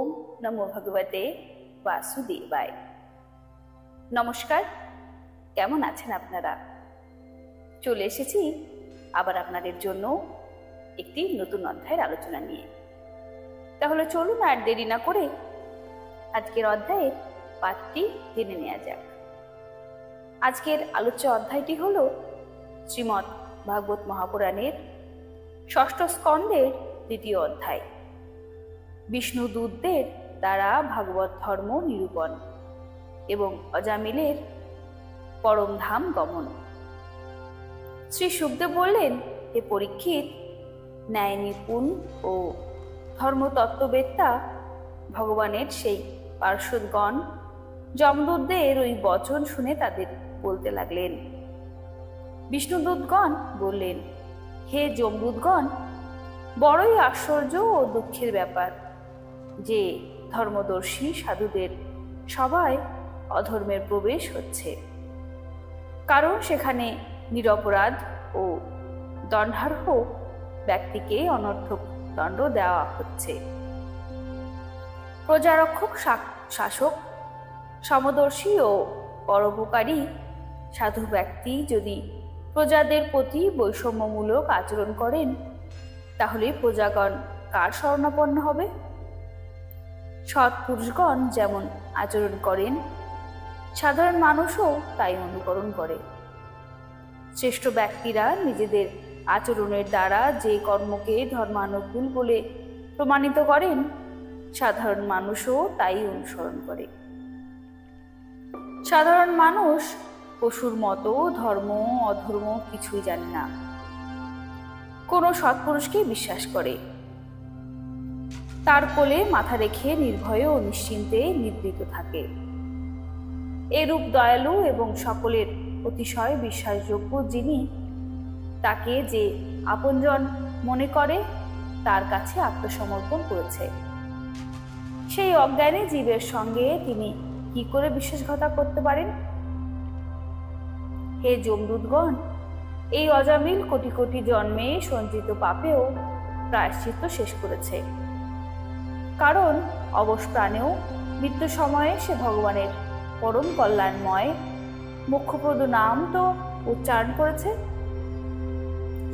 ওম নমো ভগবতে বাসুদেবায়। নমস্কার, কেমন আছেন আপনারা? চলে এসেছি আবার আপনাদের জন্য একটি নতুন অধ্যায়ের আলোচনা নিয়ে। তাহলে চলুন আর দেরি না করে আজকের অধ্যায়ের পাঠটি জেনে নেওয়া যাক। আজকের আলোচ্য অধ্যায়টি হল শ্রীমদ্ ভাগবত মহাপুরাণের ষষ্ঠ স্কন্ধের দ্বিতীয় অধ্যায়, বিষ্ণুদূতদের দ্বারা ভাগবত ধর্ম নিরূপণ এবং অজামিলের পরমধাম গমন। শ্রী শুকদেব বললেন, হে পরীক্ষিত, ন্যায় নিপুণ ও ধর্মতত্ত্ববেত্তা ভগবানের সেই পার্শ্বদগণ যমদূতদের ওই বচন শুনে তাদের বলতে লাগলেন। বিষ্ণুদূতগণ বললেন, হে যমদূতগণ, বড়ই আশ্চর্য ও দুঃখের ব্যাপার যে ধর্মদর্শী সাধুদের সভায় অধর্মের প্রবেশ হচ্ছে, কারণ সেখানে নিরপরাধ ও দণ্ডার্হ ব্যক্তিকে অনর্থক দণ্ড দেওয়া হচ্ছে। প্রজারক্ষক শাসক সমদর্শী ও পরোপকারী সাধু ব্যক্তি যদি প্রজাদের প্রতি বৈষম্যমূলক আচরণ করেন, তাহলে প্রজাগণ কার শরণাপন্ন হবে? সৎপুরুষগণ যেমন আচরণ করেন, সাধারণ মানুষও তাই অনুকরণ করে। শ্রেষ্ঠ ব্যক্তিরা নিজেদের আচরণের দ্বারা যে কর্মকে ধর্মানুকূল বলে প্রমাণিত করেন, সাধারণ মানুষও তাই অনুসরণ করে। সাধারণ মানুষ পশুর মতো ধর্ম অধর্ম কিছুই জানে না, কোনো সৎপুরুষকে বিশ্বাস করে, তার কোলে মাথা রেখে নির্ভয়ে ও নিশ্চিন্তে নিবৃত থাকে। এরূপ দয়ালু এবং সকলের অতিশয় বিশ্বাসযোগ্য যিনি, তাকে যে আপনজন মনে করে তার কাছে আত্মসমর্পণ করেছে, সেই অজ্ঞানী জীবের সঙ্গে তিনি কি করে বিশ্বাসঘাতক করতে পারেন? হে যমদূতগণ, এই অজামিল কোটি কোটি জন্মে সঞ্চিত পাপেও প্রায়শ্চিত্ত শেষ করেছে, কারণ অবশ প্রাণেও মৃত্যু সময়ে সে ভগবানের পরম কল্যাণময় মোক্ষপ্রদ নাম তো উচ্চারণ করেছে।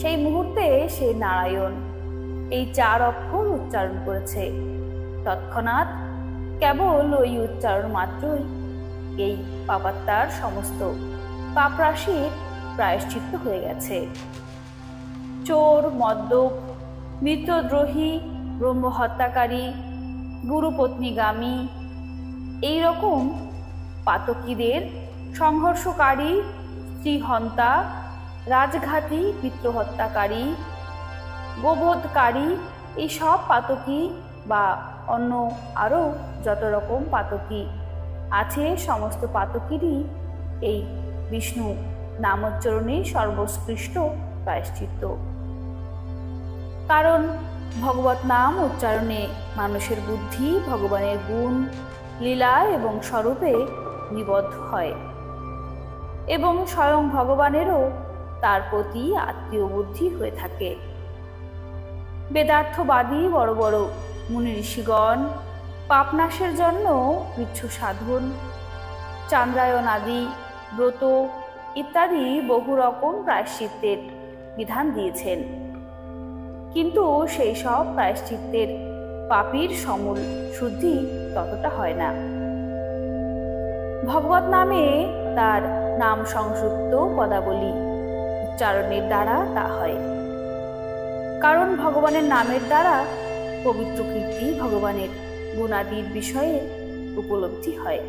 সেই মুহূর্তে সে নারায়ণ এই 4 অক্ষর উচ্চারণ করেছে। তৎক্ষণাৎ কেবল ওই উচ্চারণ মাত্রই এই পাপাত্মার সমস্ত পাপরাশির প্রায়শ্চিত্ত হয়ে গেছে। চোর, মদ্যপ, মিত্রদ্রোহী, ব্রহ্মহত্যাকারী, গুরুপত্নীগামী এইরকম পাতকীদের, সংঘর্ষকারী, স্ত্রীহন্তা, রাজঘাতী, পিতৃহত্যাকারী, গোবধকারী, এই সব পাতকী বা অন্য আরও যত রকম পাতকী আছে, সমস্ত পাতকীরই এই বিষ্ণু নামোচ্চারণেই সর্বোৎকৃষ্ট প্রায়শ্চিত্ত। কারণ ভগবত নাম উচ্চারণে মানুষের বুদ্ধি ভগবানের গুণ, লীলা এবং স্বরূপে নিবদ্ধ হয় এবং স্বয়ং ভগবানেরও তার প্রতি আত্মীয় বুদ্ধি হয়ে থাকে। বেদার্থবাদী বড় বড় মুনি ঋষিগণ পাপনাশের জন্য কৃচ্ছ সাধন, চান্দ্রায়ণ আদি ব্রত ইত্যাদি বহু রকম প্রায়শ্চিত্তের বিধান দিয়েছেন, কিন্তু সেই সব প্রায়শ্চিত্তের পাপীর সমূল শুদ্ধি ততটা হয় না। ভগবত নামে তার নাম সংযুক্ত পদাবলী উচ্চারণের দ্বারা তা হয়, কারণ ভগবানের নামের দ্বারা পবিত্র কীর্তি ভগবানের গুণাদির বিষয়ে উপলব্ধি হয়।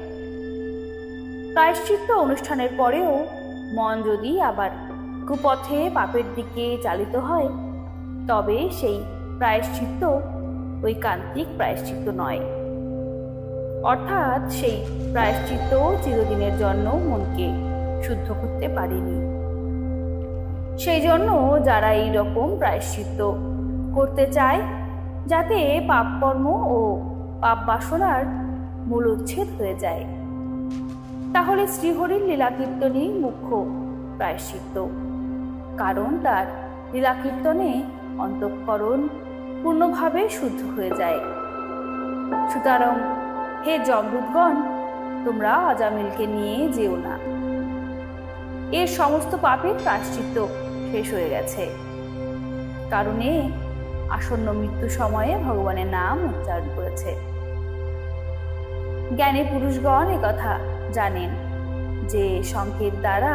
প্রায়শ্চিত্ত অনুষ্ঠানের পরেও মন যদি আবার কুপথে পাপের দিকে চালিত হয়, তবে সেই প্রায়শ্চিত্ত ঐকান্তিক প্রায়শ্চিত্ত নয়, অর্থাৎ সেই প্রায়শ্চিত্ত চিরদিনের জন্য মনকে শুদ্ধ করতে পারেনি। সেই জন্য যারা এই রকম প্রায়শ্চিত্ত করতে চায়, যাতে পাপকর্ম ও পাপ বাসনার মূলোচ্ছেদ হয়ে যায়, তাহলে শ্রীহরির লীলাকীর্তনই মুখ্য প্রায়শ্চিত্ত, কারণ তার লীলাকীর্তনে অন্তঃকরণ পূর্ণভাবে শুদ্ধ হয়ে যায়। সুতরাং হে যমদূতগণ, তোমরা অজামিলকে নিয়ে যেও না। এর সমস্ত পাপের প্রায়শ্চিত্ত শেষ হয়ে গেছে, কারণ এ আসন্ন মৃত্যু সময়ে ভগবানের নাম উচ্চারণ করেছে। জ্ঞানী পুরুষগণ কথা জানেন যে সংকেত দ্বারা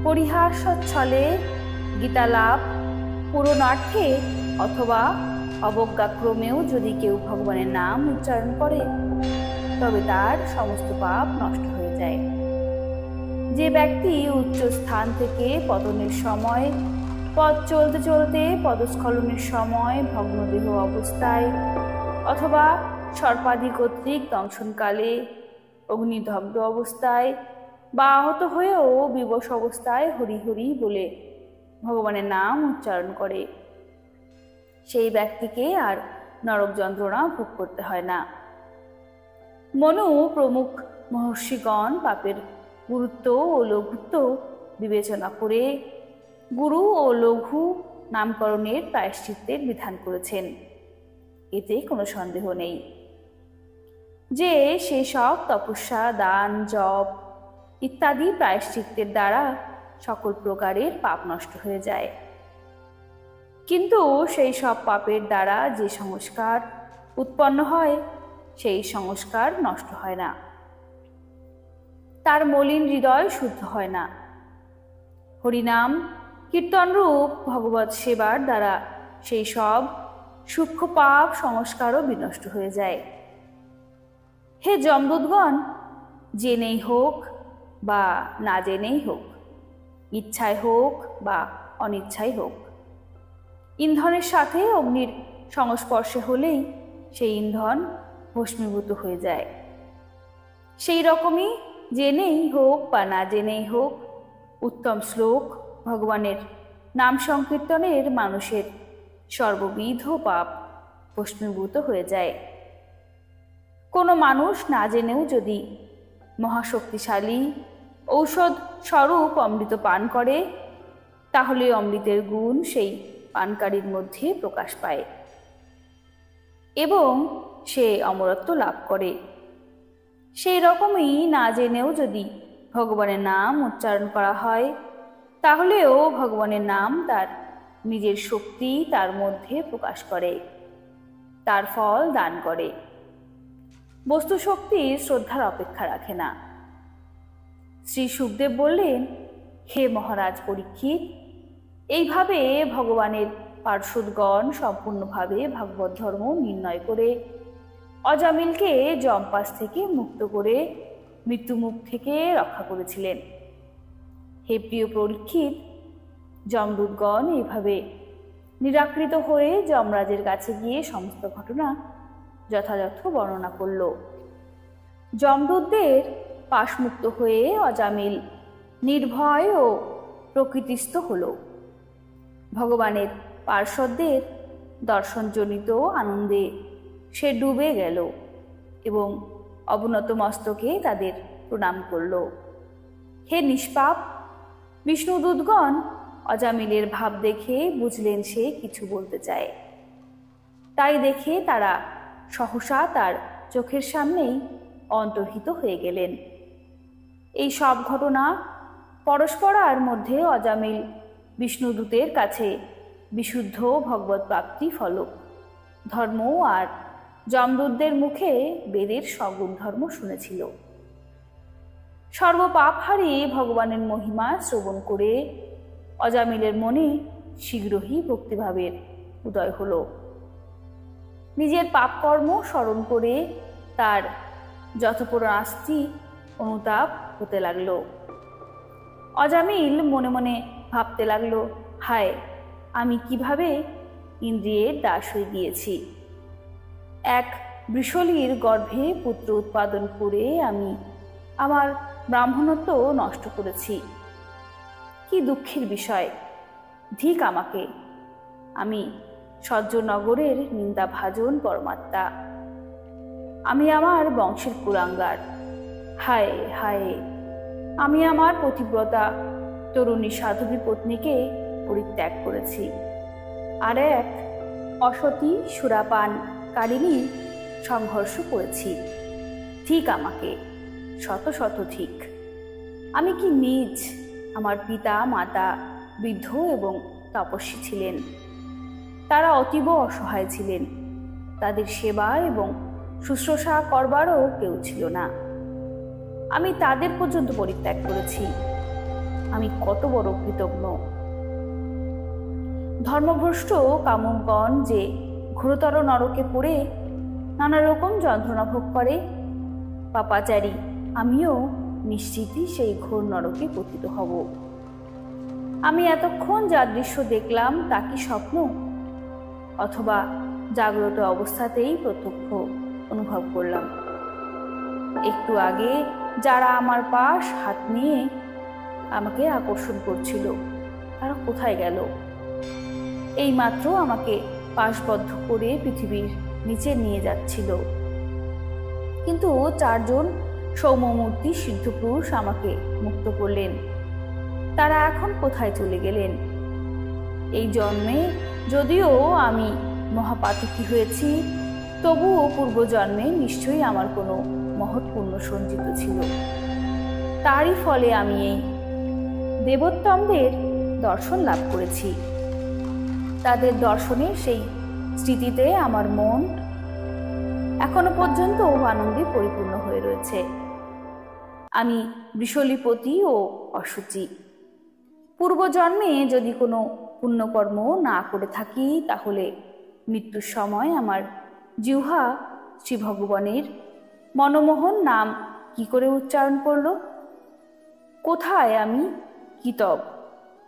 পরিহাস ছলে গীতা লাভ পূরণার্থে অথবা অবজ্ঞাক্রমেও যদি কেউ ভগবানের নাম উচ্চারণ করে তবে তার সমস্ত পাপ নষ্ট হয়ে যায়। যে ব্যক্তি উচ্চ স্থান থেকে পতনের সময়, পথ চলতে চলতে পদস্খলনের সময়, ভগ্নদেহ অবস্থায় অথবা সর্পাদি কর্তৃক দংশনকালে, অগ্নিদগ্ধ অবস্থায় বা আহত হয়েও বিবশ অবস্থায় হরি হরি বলে ভগবানের নাম উচ্চারণ করে, সেই ব্যক্তিকে আর নরক যন্ত্রণা ভোগ করতে হয় না। মনু প্রমুখ মহর্ষিগণ পাপের গুরুত্ব ও লঘুত্ব বিবেচনা করে গুরু ও লঘু নামকরণের প্রায়শ্চিত্তের বিধান করেছেন, এতে কোনো সন্দেহ নেই যে সেই সব তপস্যা, দান, জপ ইত্যাদি প্রায়শ্চিত্তের দ্বারা সকল প্রকারের পাপ নষ্ট হয়ে যায়। কিন্তু সেই সব পাপের দ্বারা যে সংস্কার উৎপন্ন হয় সেই সংস্কার নষ্ট হয় না, তার মলিন হৃদয় শুদ্ধ হয় না। হরিনাম কীর্তনরূপ ভগবৎ সেবার দ্বারা সেই সব সূক্ষ্ম পাপ সংস্কারও বিনষ্ট হয়ে যায়। হে যমদূতগণ, জেনেই হোক বা না জেনেই হোক, ইচ্ছায় হোক বা অনিচ্ছায় হোক, ইন্ধনের সাথে অগ্নির সংস্পর্শে হলেই সেই ইন্ধন ভস্মীভূত হয়ে যায়। সেই রকমই জেনেই হোক বা না জেনেই হোক, উত্তম শ্লোক ভগবানের নাম সংকীর্তনের মানুষের সর্ববিধ পাপ ভস্মীভূত হয়ে যায়। কোনো মানুষ না জেনেও যদি মহাশক্তিশালী ঔষধ স্বরূপ অমৃত পান করে তাহলে অমৃতের গুণ সেই পানকারীর মধ্যে প্রকাশ পায় এবং সে অমরত্ব লাভ করে। সেই রকমই না জেনেও যদি ভগবানের নাম উচ্চারণ করা হয় তাহলেও ভগবানের নাম তার নিজের শক্তি তার মধ্যে প্রকাশ করে, তার ফল দান করে। বস্তু শক্তি শ্রদ্ধার অপেক্ষা রাখে না। শ্রী সুখদেব বললেন, হে মহারাজ পরীক্ষিত, এইভাবে ভগবানের পার্শ্বদগণ সম্পূর্ণভাবে ভাগবত ধর্ম নির্ণয় করে অজামিলকে যমপাশ থেকে মুক্ত করে মৃত্যুমুখ থেকে রক্ষা করেছিলেন। হে প্রিয় পরীক্ষিত, যমদূতগণ এইভাবে নিরাকৃত হয়ে যমরাজের কাছে গিয়ে সমস্ত ঘটনা যথাযথ বর্ণনা করল। যমদূতদের পাশমুক্ত হয়ে অজামিল নির্ভয় ও প্রকৃতিস্থ হল। ভগবানের পার্শ্বদের দর্শনজনিত আনন্দে সে ডুবে গেল এবং অবনত মস্তকে তাদের প্রণাম করল। হে নিষ্পাপ, বিষ্ণুদূতগণ অজামিলের ভাব দেখে বুঝলেন সে কিছু বলতে চায়, তাই দেখে তারা সহসা তার চোখের সামনেই অন্তর্হিত হয়ে গেলেন। এই সব ঘটনা পরস্পরার মধ্যে অজামিল বিষ্ণুদূতের কাছে বিশুদ্ধ ভগবত প্রাপ্তি ফলক ধর্ম আর যমদূতদের মুখে বেদের সগুণ ধর্ম শুনেছিল। সর্বপাপহারী ভগবানের মহিমা শ্রবণ করে অজামিলের মনে শীঘ্রই ভক্তিভাবের উদয় হল। নিজের পাপকর্ম স্মরণ করে তার যথোপরাস্তি অনুতাপ হতে লাগল। অজামিল মনে মনে ভাবতে লাগলো, হায়, আমি কিভাবে ইন্দ্রিয়ের দাস হয়ে গিয়েছি। এক বৃষলীর গর্ভে পুত্র উৎপাদন করে আমি আমার ব্রাহ্মণত্ব নষ্ট করেছি। কি দুঃখের বিষয়! ধিক আমাকে! আমি সহ্যনগরের নিন্দাভাজন পরমাত্মা। আমি আমার বংশের কুলাঙ্গার। হায় হায়, আমি আমার পতিব্রতা তরুণী সাধবী পত্নীকে পরিত্যাগ করেছি, আর এক অসতী সুরাপানকারিণী সংঘর্ষ করেছি। ঠিক আমাকে, শত শত ঠিক। আমি কি নিজ, আমার পিতা মাতা বৃদ্ধ এবং তপস্বী ছিলেন। তারা অতীব অসহায় ছিলেন। তাদের সেবা এবং শুশ্রূষা করবারও কেউ ছিল না। আমি তাদের পর্যন্ত পরিত্যাগ করেছি। আমি কত বড় কৃতজ্ঞ। ধর্মভ্রষ্ট কামুকগণ যে ঘোরতর নরকে পড়ে নানা রকম যন্ত্রণা ভোগ করে, পাপাচারী আমিও নিশ্চিতই সেই ঘোর নরকে পতিত হব। আমি এতক্ষণ যা দৃশ্য দেখলাম তা কি স্বপ্ন, অথবা জাগ্রত অবস্থাতেই প্রত্যক্ষ অনুভব করলাম? একটু আগে যারা আমার পাশ হাত নিয়ে আমাকে আকর্ষণ করছিল, তারা কোথায় গেল? এইমাত্র আমাকে পাশবদ্ধ করে পৃথিবীর নিচে নিয়ে যাচ্ছিল, কিন্তু 4 জন সৌম্যমূর্তি সিদ্ধপুরুষ আমাকে মুক্ত করলেন। তারা এখন কোথায় চলে গেলেন? এই জন্মে যদিও আমি মহাপাতকী হয়েছি, তবুও পূর্বজন্মে নিশ্চয়ই আমার কোনো মহৎ পুণ্য সঞ্চিত ছিল। তারই ফলে আমি এই দেবোত্তমদের দর্শন লাভ করেছি। তাদের দর্শনের সেই স্মৃতিতে আমার মন এখনো পর্যন্ত আনন্দে পরিপূর্ণ হয়ে রয়েছে। আমি বৃষলিপতি ও অসুচি। পূর্বজন্মে যদি কোনো পুণ্যকর্ম না করে থাকি, তাহলে মৃত্যুর সময় আমার জিহ্বা শ্রী ভগবানের মনমোহন নাম কি করে উচ্চারণ করল? কোথায় আমি কিতব,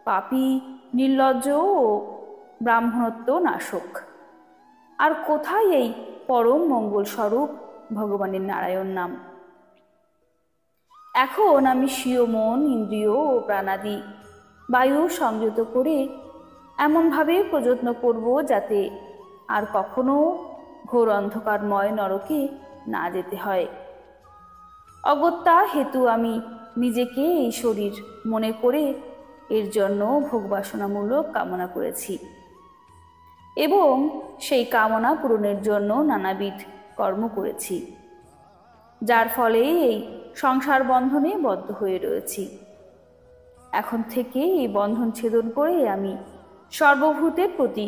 পাপী, নির্লজ্জ ও ব্রাহ্মণত্ব নাশক? আর কোথায় এই পরম মঙ্গল স্বরূপ ভগবানের নারায়ণ নাম? এখন আমি স্বীয় মন, ইন্দ্রিয় ও প্রাণাদি বায়ু সংযত করে এমনভাবে প্রযত্ন করব যাতে আর কখনো ঘোর অন্ধকারময় নরকে না যেতে হয়। অগত্যা হেতু আমি নিজেকে এই শরীর মনে করে এর জন্য ভোগবাসনামূলক কামনা করেছি এবং সেই কামনা পূরণের জন্য নানাবিধ কর্ম করেছি, যার ফলে এই সংসার বন্ধনে বদ্ধ হয়ে রয়েছি। এখন থেকে এই বন্ধন ছেদন করে আমি সর্বভূতের প্রতি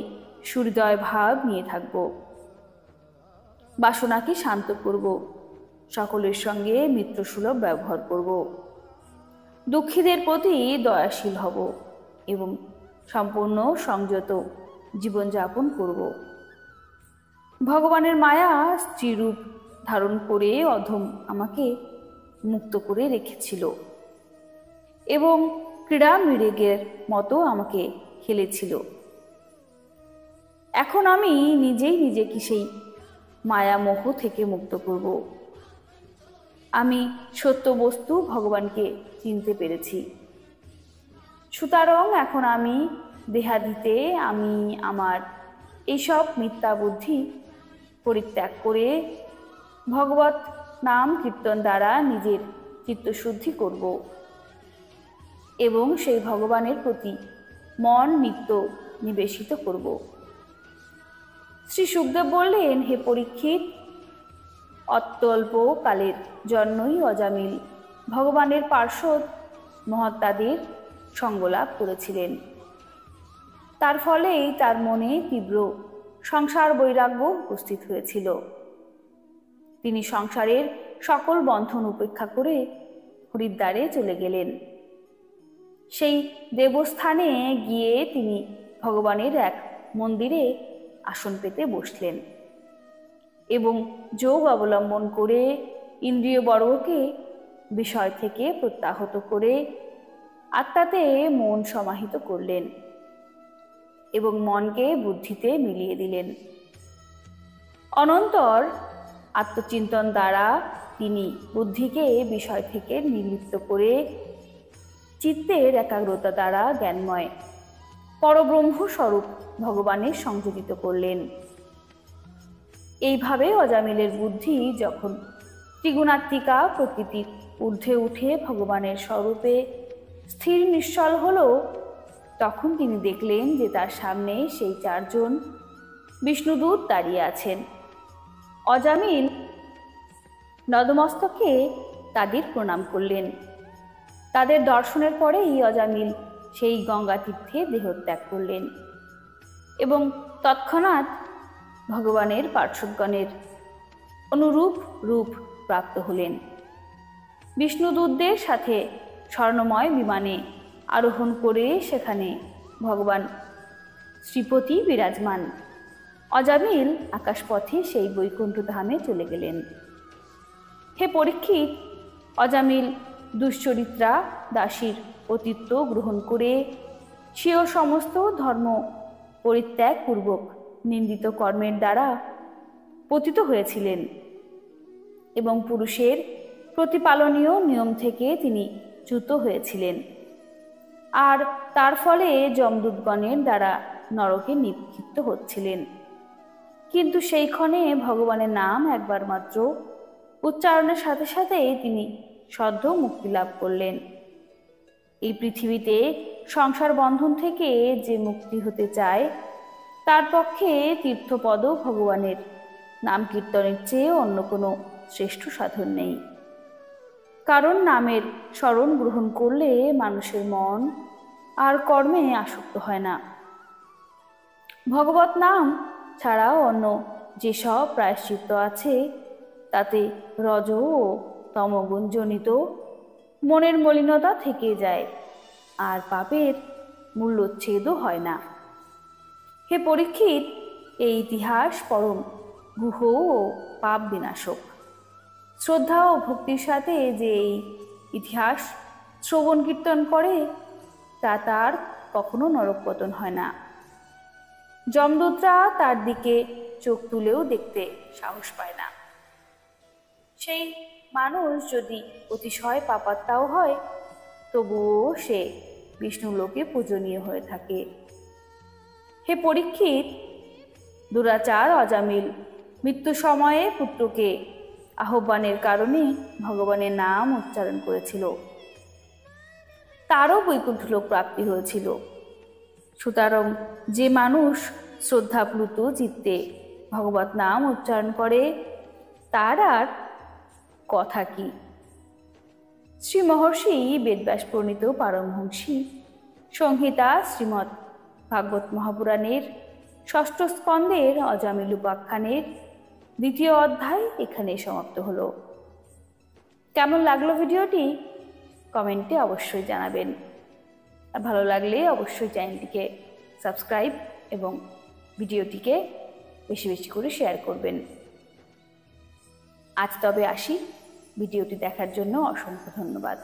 সুহৃদয় ভাব নিয়ে থাকব। বাসনাকে শান্ত করব, সকলের সঙ্গে মিত্রসুলভ ব্যবহার করব, দুঃখীদের প্রতি দয়াশীল হব এবং সম্পূর্ণ সংযত জীবনযাপন করব। ভগবানের মায়া স্ত্রীরূপ ধারণ করে অধম আমাকে মুক্ত করে রেখেছিল এবং ক্রীড়া মৃগের মতো আমাকে খেলেছিল। এখন আমি নিজেই নিজেকে সেই মায়ামোহ থেকে মুক্ত করব। আমি সত্য বস্তু ভগবানকে চিনতে পেরেছি। সুতরাং এখন আমি দেহাদিতে আমি আমার এইসব মিথ্যা বুদ্ধি পরিত্যাগ করে ভগবত নাম কীর্তন দ্বারা নিজের চিত্তশুদ্ধি করব এবং সেই ভগবানের প্রতি মন নিত্য নিবেশিত করব। শ্রী সুখদেব বললেন, হে পরীক্ষিত, অত্যল্প কালের জন্যই অজামিল ভগবানের পার্শ্বদ মহাত্মাদের সঙ্গলাভ করেছিলেন। তার ফলেই তার মনে তীব্র সংসার বৈরাগ্য উপস্থিত হয়েছিল। তিনি সংসারের সকল বন্ধন উপেক্ষা করে হরিদ্বারে চলে গেলেন। সেই দেবস্থানে গিয়ে তিনি ভগবানের এক মন্দিরে আসন পেতে বসলেন এবং যোগ অবলম্বন করে ইন্দ্রিয় বর্গকে বিষয় থেকে প্রত্যাহত করে আত্মাতে মন সমাহিত করলেন এবং মনকে বুদ্ধিতে মিলিয়ে দিলেন। অনন্তর আত্মচিন্তন দ্বারা তিনি বুদ্ধিকে বিষয় থেকে নির্লিপ্ত করে চিত্তের একাগ্রতা দ্বারা জ্ঞানময় পরব্রহ্ম স্বরূপ ভগবানের সংযোজিত করলেন। এইভাবে অজামিলের বুদ্ধি যখন ত্রিগুণাত্মিকা প্রকৃতির ঊর্ধ্বে উঠে ভগবানের স্বরূপে স্থির নিশ্চল হল, তখন তিনি দেখলেন যে তার সামনে সেই 4 জন বিষ্ণুদূত দাঁড়িয়ে আছেন। অজামিল নতমস্তকে তাদের প্রণাম করলেন। তাদের দর্শনের পরেই অজামিল সেই গঙ্গা তীর্থে দেহত্যাগ করলেন এবং তৎক্ষণাৎ ভগবানের পার্শ্বদগণের অনুরূপ রূপ প্রাপ্ত হলেন। বিষ্ণুদূতদের সাথে স্বর্ণময় বিমানে আরোহণ করে সেখানে ভগবান শ্রীপতি বিরাজমান। অজামিল আকাশপথে সেই বৈকুণ্ঠ ধামে চলে গেলেন। হে পরীক্ষিত, অজামিল দুশ্চরিত্রা দাসীর পতিত্ব গ্রহণ করে সেও সমস্ত ধর্ম পরিত্যাগ পূর্বক নিন্দিত কর্মের দ্বারা পতিত হয়েছিলেন এবং পুরুষের প্রতিপালনীয় নিয়ম থেকে তিনি চ্যুত হয়েছিলেন, আর তার ফলে যমদূতগণের দ্বারা নরকে নিক্ষিপ্ত হচ্ছিলেন। কিন্তু সেই ক্ষণে ভগবানের নাম একবার মাত্র উচ্চারণের সাথে সাথেই তিনি সদ্য মুক্তি লাভ করলেন। এই পৃথিবীতে সংসার বন্ধন থেকে যে মুক্তি হতে চায় তার পক্ষে তীর্থপদ ভগবানের নাম কীর্তনের চেয়ে অন্য কোনো শ্রেষ্ঠ সাধন নেই। কারণ নামের স্মরণ গ্রহণ করলে মানুষের মন আর কর্মে আসক্ত হয় না। ভগবত নাম ছাড়াও অন্য যেসব প্রায়শ্চিত্ত আছে তাতে রজ ও তমগুণজনিত মনের মলিনতা থেকে যায়, আর পাপের মূল্যচ্ছেদও হয় না। হে পরীক্ষিত, এই ইতিহাস পরম গুহ ও পাপ বিনাশক। শ্রদ্ধা ও ভক্তির সাথে যে এই ইতিহাস শ্রবণ কীর্তন করে তা তার কখনো নরকপতন হয় না। যমদূতরা তার দিকে চোখ তুলেও দেখতে সাহস পায় না। সেই মানুষ যদি অতিশয় পাপাত্মাও হয় তবুও সে বিষ্ণুলোকে পূজনীয় হয়ে থাকে। হে পরীক্ষিত, দুরাচার অজামিল মৃত্যু সময়ে পুত্রকে আহ্বানের কারণে ভগবানের নাম উচ্চারণ করেছিল, তারও বৈকুণ্ঠলোক প্রাপ্তি হয়েছিল। সুতরাং যে মানুষ শ্রদ্ধাপ্লুত চিত্তে ভগবত নাম উচ্চারণ করে তার আর কথা কি। শ্রী মহর্ষি বেদব্যাস প্রণীত পারমহংসী সংহিতা শ্রীমৎ ভাগবত মহাপুরাণের ষষ্ঠ স্কন্ধের অজামিল উপাখ্যানের 2য় অধ্যায় এখানে সমাপ্ত হলো। কেমন লাগলো ভিডিওটি কমেন্টে অবশ্যই জানাবেন, আর ভালো লাগলে অবশ্যই চ্যানেলটিকে সাবস্ক্রাইব এবং ভিডিওটিকে বেশি বেশি করে শেয়ার করবেন। আজ তবে আসি, ভিডিওটি দেখার জন্য অসংখ্য ধন্যবাদ।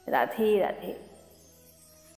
রাধে রাধে।